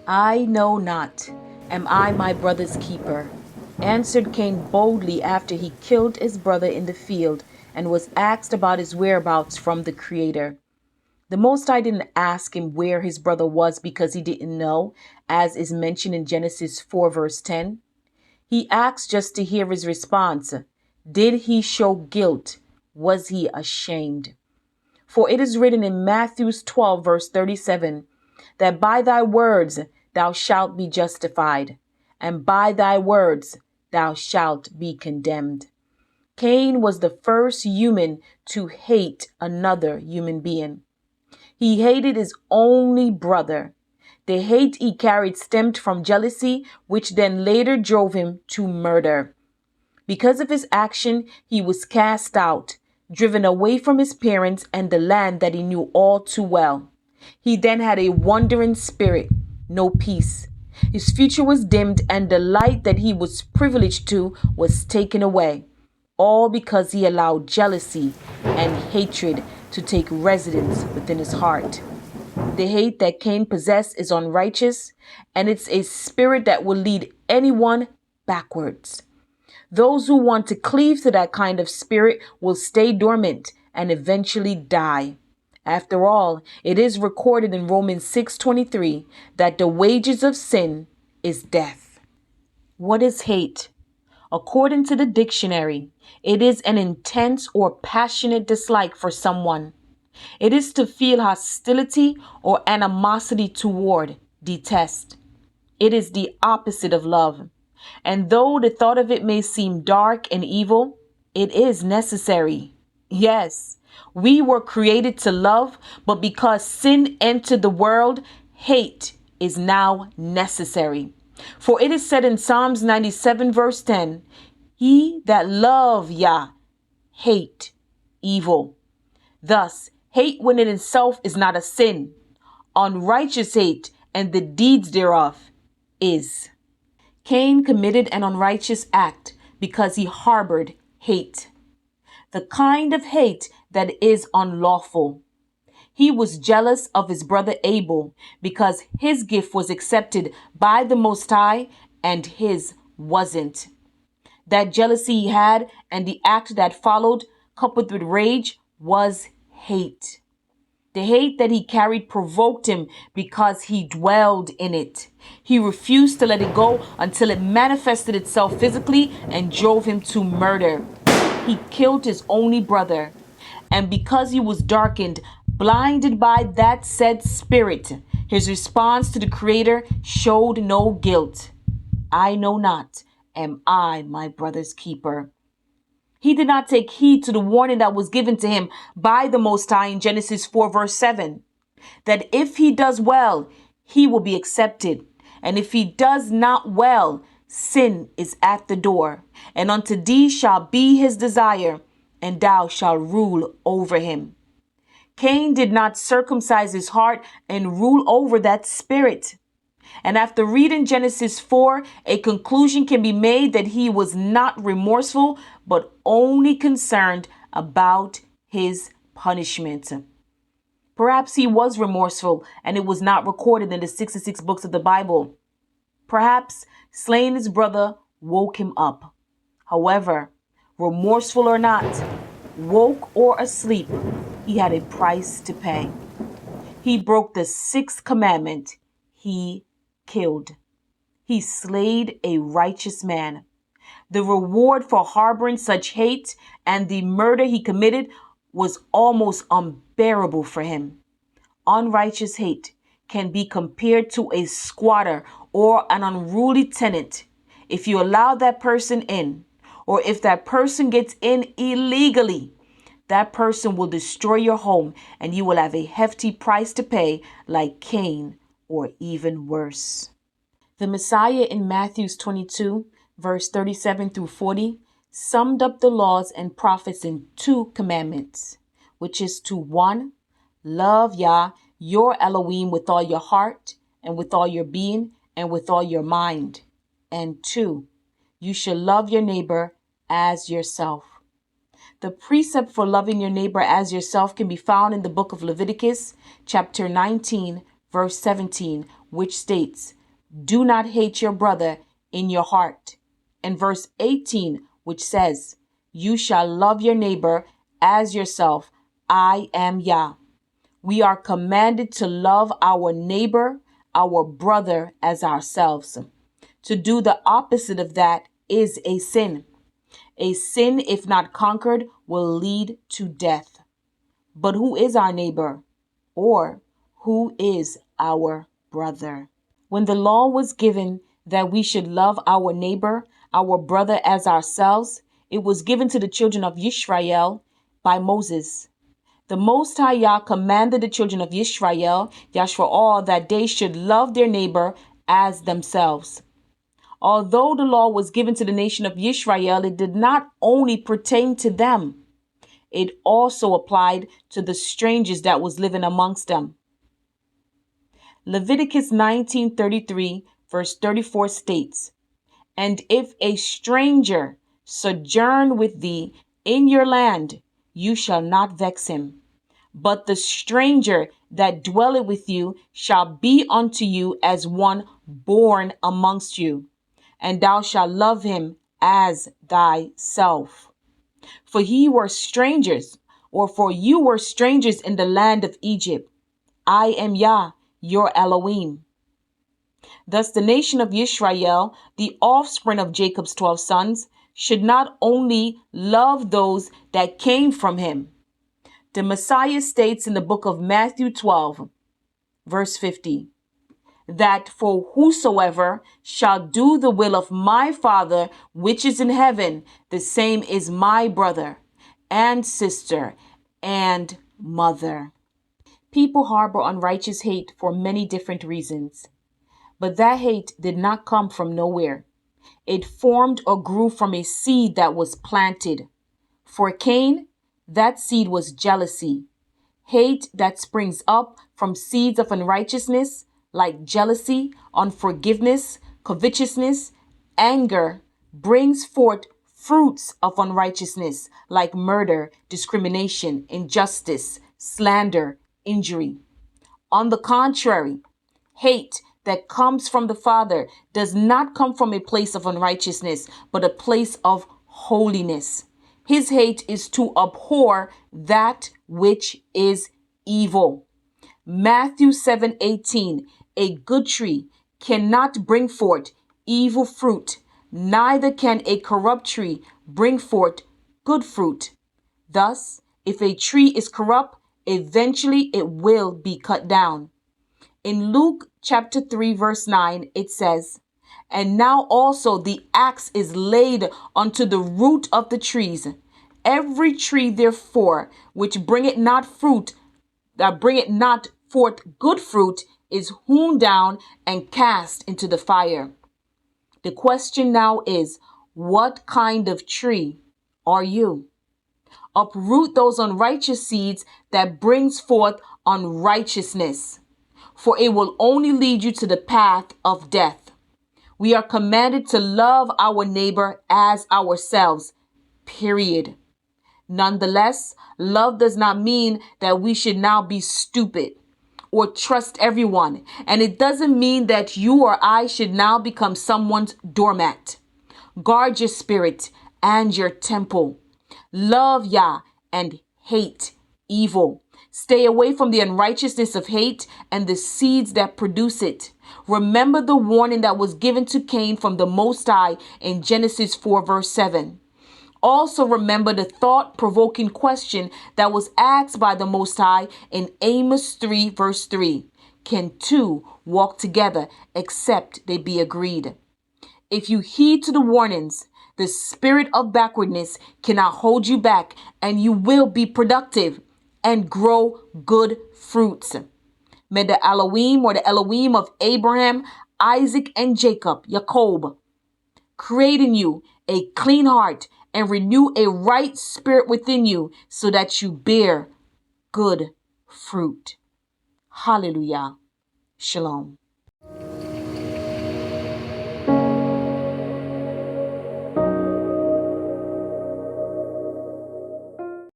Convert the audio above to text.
I know not. Am I my brother's keeper? Answered Cain boldly after he killed his brother in the field and was asked about his whereabouts from the Creator. The Most High didn't ask him where his brother was because he didn't know, as is mentioned in Genesis 4 verse 10. He asked just to hear his response. Did he show guilt? Was he ashamed? For it is written in Matthew 12 verse 37 that by thy words thou shalt be justified, and by thy words thou shalt be condemned. Cain was the first human to hate another human being. He hated his only brother. The hate he carried stemmed from jealousy, which then later drove him to murder. Because of his action, he was cast out, driven away from his parents and the land that he knew all too well. He then had a wandering spirit, no peace. His future was dimmed, and the light that he was privileged to was taken away, all because he allowed jealousy and hatred to take residence within his heart. The hate that Cain possessed is unrighteous, and it's a spirit that will lead anyone backwards. Those who want to cleave to that kind of spirit will stay dormant and eventually die. After all, it is recorded in Romans 6:23 that the wages of sin is death. What is hate? According to the dictionary, it is an intense or passionate dislike for someone. It is to feel hostility or animosity toward, detest. It is the opposite of love. And though the thought of it may seem dark and evil, it is necessary. Yes, we were created to love, but because sin entered the world, hate is now necessary. For it is said in Psalms 97 verse 10, he that love Yah hate evil. Thus, hate when in itself is not a sin. Unrighteous hate and the deeds thereof is. Cain committed an unrighteous act because he harbored hate, the kind of hate that is unlawful. He was jealous of his brother Abel because his gift was accepted by the Most High and his wasn't. That jealousy he had and the act that followed, coupled with rage, was hate. The hate that he carried provoked him because he dwelled in it. He refused to let it go until it manifested itself physically and drove him to murder. He killed his only brother. And because he was darkened, blinded by that said spirit, his response to the Creator showed no guilt. I know not, am I my brother's keeper? He did not take heed to the warning that was given to him by the Most High in Genesis 4 verse 7, that if he does well, he will be accepted. And if he does not well, sin is at the door. And unto thee shall be his desire, and thou shalt rule over him. Cain did not circumcise his heart and rule over that spirit. And after reading Genesis 4, a conclusion can be made that he was not remorseful, but only concerned about his punishment. Perhaps he was remorseful and it was not recorded in the 66 books of the Bible. Perhaps slaying his brother woke him up. However, remorseful or not, woke or asleep, he had a price to pay. He broke the sixth commandment. He killed. He slayed a righteous man. The reward for harboring such hate and the murder he committed was almost unbearable for him. Unrighteous hate can be compared to a squatter or an unruly tenant. If you allow that person in, or if that person gets in illegally, that person will destroy your home and you will have a hefty price to pay, like Cain, or even worse. The Messiah in Matthew 22, verse 37 through 40, summed up the laws and prophets in two commandments, which is to 1, love Yah, your Elohim, with all your heart and with all your being and with all your mind. And 2, you shall love your neighbor as yourself. The precept for loving your neighbor as yourself can be found in the book of Leviticus, chapter 19, verse 17, which states, do not hate your brother in your heart. And verse 18, which says, you shall love your neighbor as yourself. I am Yah. We are commanded to love our neighbor, our brother, as ourselves. To do the opposite of that is a sin. A sin, if not conquered, will lead to death. But who is our neighbor? Or who is our brother? When the law was given that we should love our neighbor, our brother as ourselves, it was given to the children of Israel by Moses. The Most High Yah commanded the children of Israel, Yashfa'al, that they should love their neighbor as themselves. Although the law was given to the nation of Israel, it did not only pertain to them. It also applied to the strangers that was living amongst them. Leviticus 19:33 verse 34 states, and if a stranger sojourn with thee in your land, you shall not vex him. But the stranger that dwelleth with you shall be unto you as one born amongst you, and thou shalt love him as thyself. For ye were strangers, or for you were strangers in the land of Egypt. I am Yah, your Elohim. Thus the nation of Israel, the offspring of Jacob's 12 sons, should not only love those that came from him. The Messiah states in the book of Matthew 12, verse 50, that for whosoever shall do the will of my Father which is in heaven, the same is my brother and sister and mother. People harbor unrighteous hate for many different reasons. But that hate did not come from nowhere. It formed or grew from a seed that was planted. For Cain, that seed was jealousy. Hate that springs up from seeds of unrighteousness, like jealousy, unforgiveness, covetousness, anger, brings forth fruits of unrighteousness, like murder, discrimination, injustice, slander, injury. On the contrary, hate that comes from the Father does not come from a place of unrighteousness, but a place of holiness. His hate is to abhor that which is evil. Matthew 7:18, a good tree cannot bring forth evil fruit, neither can a corrupt tree bring forth good fruit. Thus, if a tree is corrupt, eventually it will be cut down. In Luke chapter 3, verse 9, it says, and now also the axe is laid unto the root of the trees. Every tree, therefore, which bringeth not fruit, that bringeth not forth good fruit, is hewn down and cast into the fire. The question now is, what kind of tree are you? Uproot those unrighteous seeds that brings forth unrighteousness, for it will only lead you to the path of death. We are commanded to love our neighbor as ourselves, period. Nonetheless, love does not mean that we should now be stupid or trust everyone. And it doesn't mean that you or I should now become someone's doormat. Guard your spirit and your temple. Love Yah and hate evil. Stay away from the unrighteousness of hate and the seeds that produce it. Remember the warning that was given to Cain from the Most High in Genesis 4 verse 7. Also remember the thought-provoking question that was asked by the Most High in Amos 3 verse 3. Can two walk together except they be agreed? If you heed to the warnings, the spirit of backwardness cannot hold you back, and you will be productive and grow good fruits. May the Elohim, or the Elohim of Abraham, Isaac, and Jacob, Jacob, create in you a clean heart and renew a right spirit within you so that you bear good fruit. Hallelujah. Shalom.